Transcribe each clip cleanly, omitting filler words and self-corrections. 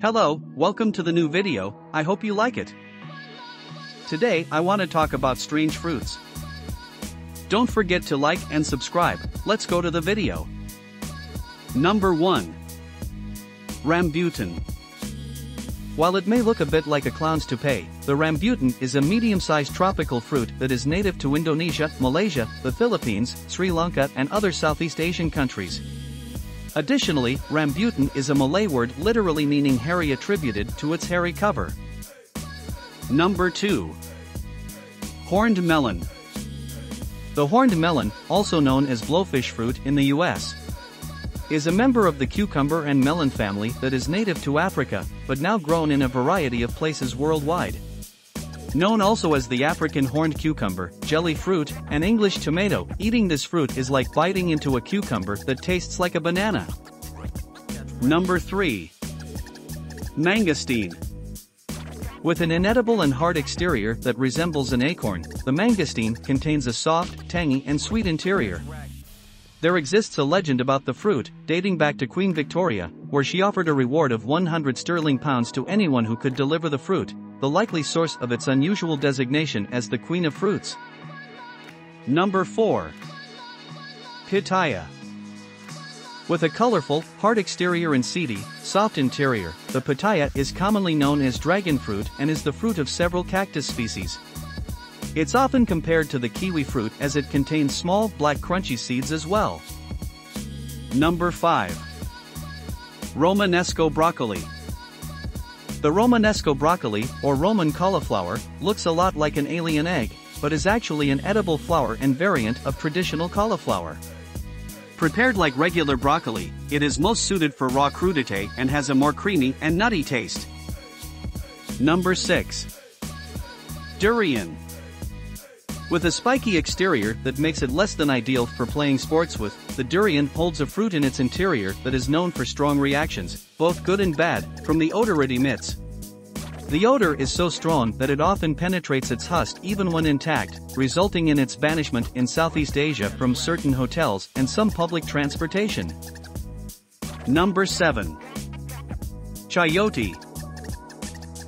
Hello, welcome to the new video, I hope you like it. Today I want to talk about strange fruits. Don't forget to like and subscribe, let's go to the video. Number 1. Rambutan. While it may look a bit like a clown's toupee, the rambutan is a medium-sized tropical fruit that is native to Indonesia, Malaysia, the Philippines, Sri Lanka and other Southeast Asian countries. Additionally, rambutan is a Malay word literally meaning hairy attributed to its hairy cover. Number 2. Horned melon. The horned melon, also known as blowfish fruit in the US, is a member of the cucumber and melon family that is native to Africa, but now grown in a variety of places worldwide. Known also as the African horned cucumber, jelly fruit, and English tomato, eating this fruit is like biting into a cucumber that tastes like a banana. Number 3. Mangosteen. With an inedible and hard exterior that resembles an acorn, the mangosteen contains a soft, tangy and sweet interior. There exists a legend about the fruit, dating back to Queen Victoria, where she offered a reward of £100 to anyone who could deliver the fruit, the likely source of its unusual designation as the Queen of Fruits. Number 4. Pitaya. With a colorful, hard exterior and seedy, soft interior, the pitaya is commonly known as dragon fruit and is the fruit of several cactus species. It's often compared to the kiwi fruit as it contains small, black crunchy seeds as well. Number 5. Romanesco broccoli. The Romanesco broccoli, or Roman cauliflower, looks a lot like an alien egg, but is actually an edible flower and variant of traditional cauliflower. Prepared like regular broccoli, it is most suited for raw crudité and has a more creamy and nutty taste. Number 6. Durian. With a spiky exterior that makes it less than ideal for playing sports with, the durian holds a fruit in its interior that is known for strong reactions, both good and bad, from the odor it emits. The odor is so strong that it often penetrates its husk even when intact, resulting in its banishment in Southeast Asia from certain hotels and some public transportation. Number 7. Chayote.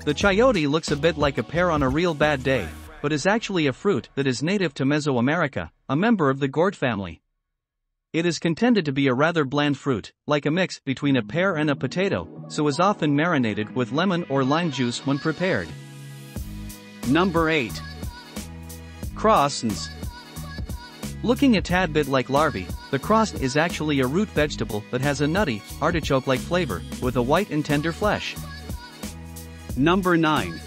The chayote looks a bit like a pear on a real bad day, but is actually a fruit that is native to Mesoamerica, a member of the gourd family. It is contended to be a rather bland fruit, like a mix between a pear and a potato, so is often marinated with lemon or lime juice when prepared. Number 8. Croissants. Looking a tad bit like larvae, the croissant is actually a root vegetable that has a nutty, artichoke-like flavor, with a white and tender flesh. Number 9.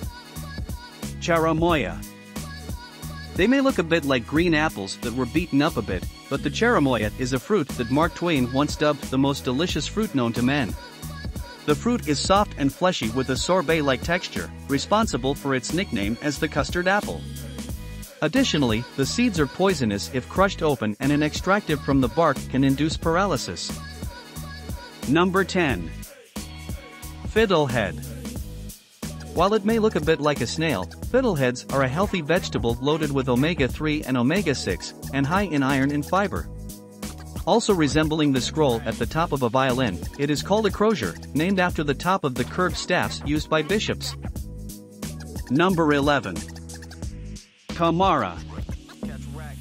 Cherimoya. They may look a bit like green apples that were beaten up a bit, but the cherimoya is a fruit that Mark Twain once dubbed the most delicious fruit known to man. The fruit is soft and fleshy with a sorbet-like texture, responsible for its nickname as the custard apple. Additionally, the seeds are poisonous if crushed open and an extractive from the bark can induce paralysis. Number 10. Fiddlehead. While it may look a bit like a snail, fiddleheads are a healthy vegetable loaded with omega-3 and omega-6, and high in iron and fiber. Also resembling the scroll at the top of a violin, it is called a crosier, named after the top of the curved staffs used by bishops. Number 11. Kamara.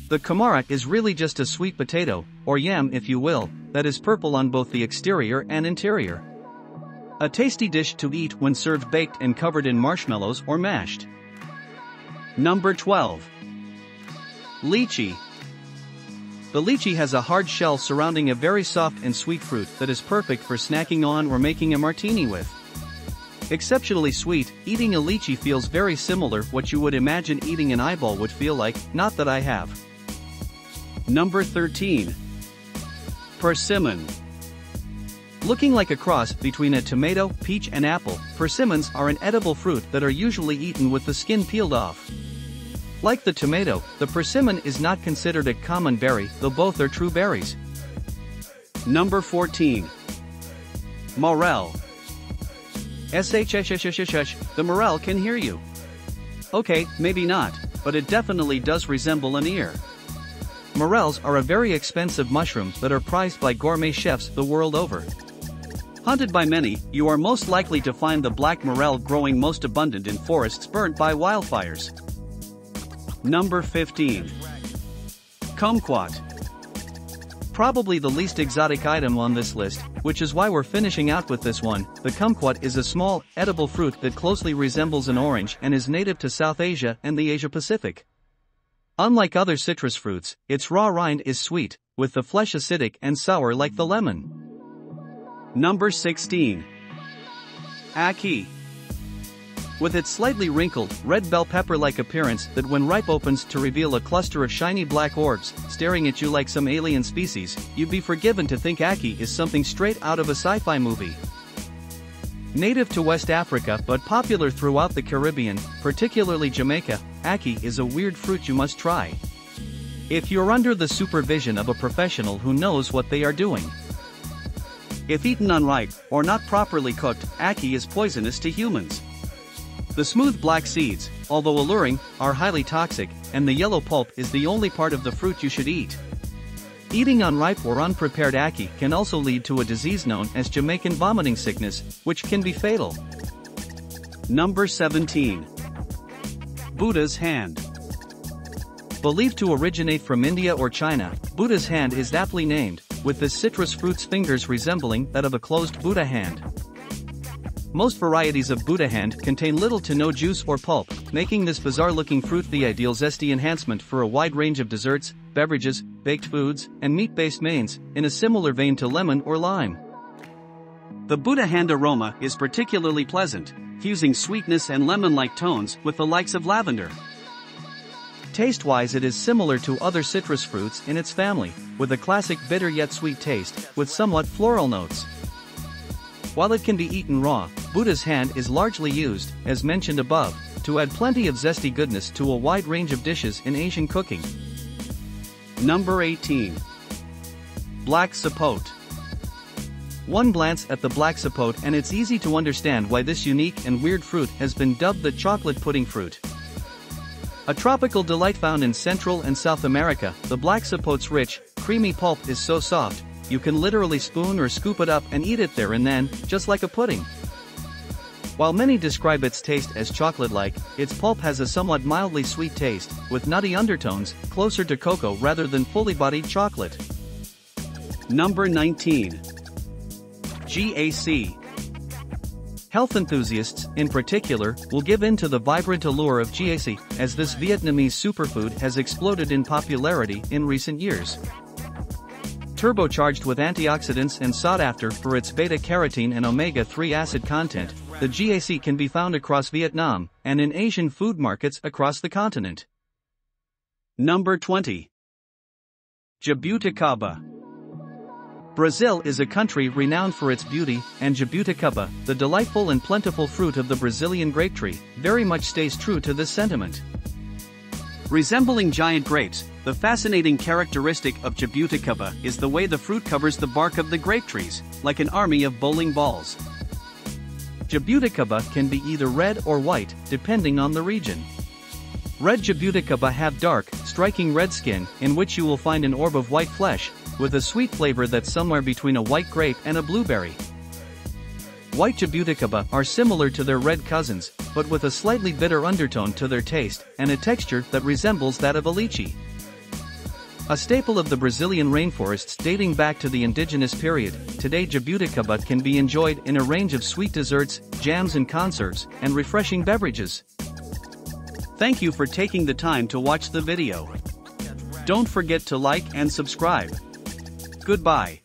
The kamara is really just a sweet potato, or yam if you will, that is purple on both the exterior and interior. A tasty dish to eat when served baked and covered in marshmallows or mashed. Number 12. Lychee. The lychee has a hard shell surrounding a very soft and sweet fruit that is perfect for snacking on or making a martini with. Exceptionally sweet, eating a lychee feels very similar what you would imagine eating an eyeball would feel like, not that I have. Number 13. Persimmon. Looking like a cross between a tomato, peach and apple, persimmons are an edible fruit that are usually eaten with the skin peeled off. Like the tomato, the persimmon is not considered a common berry, though both are true berries. Number 14. Morel. The morel can hear you. Okay, maybe not, but it definitely does resemble an ear. Morels are a very expensive mushroom that are prized by gourmet chefs the world over. Hunted by many, you are most likely to find the black morel growing most abundant in forests burnt by wildfires. Number 15. Kumquat. Probably the least exotic item on this list, which is why we're finishing out with this one. The kumquat is a small, edible fruit that closely resembles an orange and is native to South Asia and the Asia-Pacific. Unlike other citrus fruits, its raw rind is sweet, with the flesh acidic and sour like the lemon. Number 16. Ackee. With its slightly wrinkled, red bell pepper-like appearance that when ripe opens to reveal a cluster of shiny black orbs staring at you like some alien species, you'd be forgiven to think ackee is something straight out of a sci-fi movie. Native to West Africa but popular throughout the Caribbean, particularly Jamaica, ackee is a weird fruit you must try. If you're under the supervision of a professional who knows what they are doing. If eaten unripe, or not properly cooked, ackee is poisonous to humans. The smooth black seeds, although alluring, are highly toxic, and the yellow pulp is the only part of the fruit you should eat. Eating unripe or unprepared ackee can also lead to a disease known as Jamaican vomiting sickness, which can be fatal. Number 17. Buddha's hand. Believed to originate from India or China, Buddha's hand is aptly named, with the citrus fruit's fingers resembling that of a closed Buddha hand. Most varieties of Buddha hand contain little to no juice or pulp, making this bizarre-looking fruit the ideal zesty enhancement for a wide range of desserts, beverages, baked foods, and meat-based mains, in a similar vein to lemon or lime. The Buddha hand aroma is particularly pleasant, fusing sweetness and lemon-like tones with the likes of lavender. Taste-wise, it is similar to other citrus fruits in its family, with a classic bitter yet sweet taste, with somewhat floral notes. While it can be eaten raw, Buddha's hand is largely used, as mentioned above, to add plenty of zesty goodness to a wide range of dishes in Asian cooking. Number 18. Black sapote. One glance at the black sapote and it's easy to understand why this unique and weird fruit has been dubbed the chocolate pudding fruit. A tropical delight found in Central and South America, the black sapote's rich, creamy pulp is so soft, you can literally spoon or scoop it up and eat it there and then, just like a pudding. While many describe its taste as chocolate-like, its pulp has a somewhat mildly sweet taste, with nutty undertones, closer to cocoa rather than fully bodied chocolate. Number 19. GAC. Health enthusiasts, in particular, will give in to the vibrant allure of GAC, as this Vietnamese superfood has exploded in popularity in recent years. Turbocharged with antioxidants and sought after for its beta-carotene and omega-3 acid content, the GAC can be found across Vietnam and in Asian food markets across the continent. Number 20. Jabuticaba. Brazil is a country renowned for its beauty, and jabuticaba, the delightful and plentiful fruit of the Brazilian grape tree, very much stays true to this sentiment. Resembling giant grapes, the fascinating characteristic of jabuticaba is the way the fruit covers the bark of the grape trees, like an army of bowling balls. Jabuticaba can be either red or white, depending on the region. Red jabuticaba have dark, striking red skin, in which you will find an orb of white flesh, with a sweet flavor that's somewhere between a white grape and a blueberry. White jabuticaba are similar to their red cousins, but with a slightly bitter undertone to their taste, and a texture that resembles that of a lychee. A staple of the Brazilian rainforests dating back to the indigenous period, today jabuticaba can be enjoyed in a range of sweet desserts, jams and conserves, and refreshing beverages. Thank you for taking the time to watch the video. Don't forget to like and subscribe. Goodbye.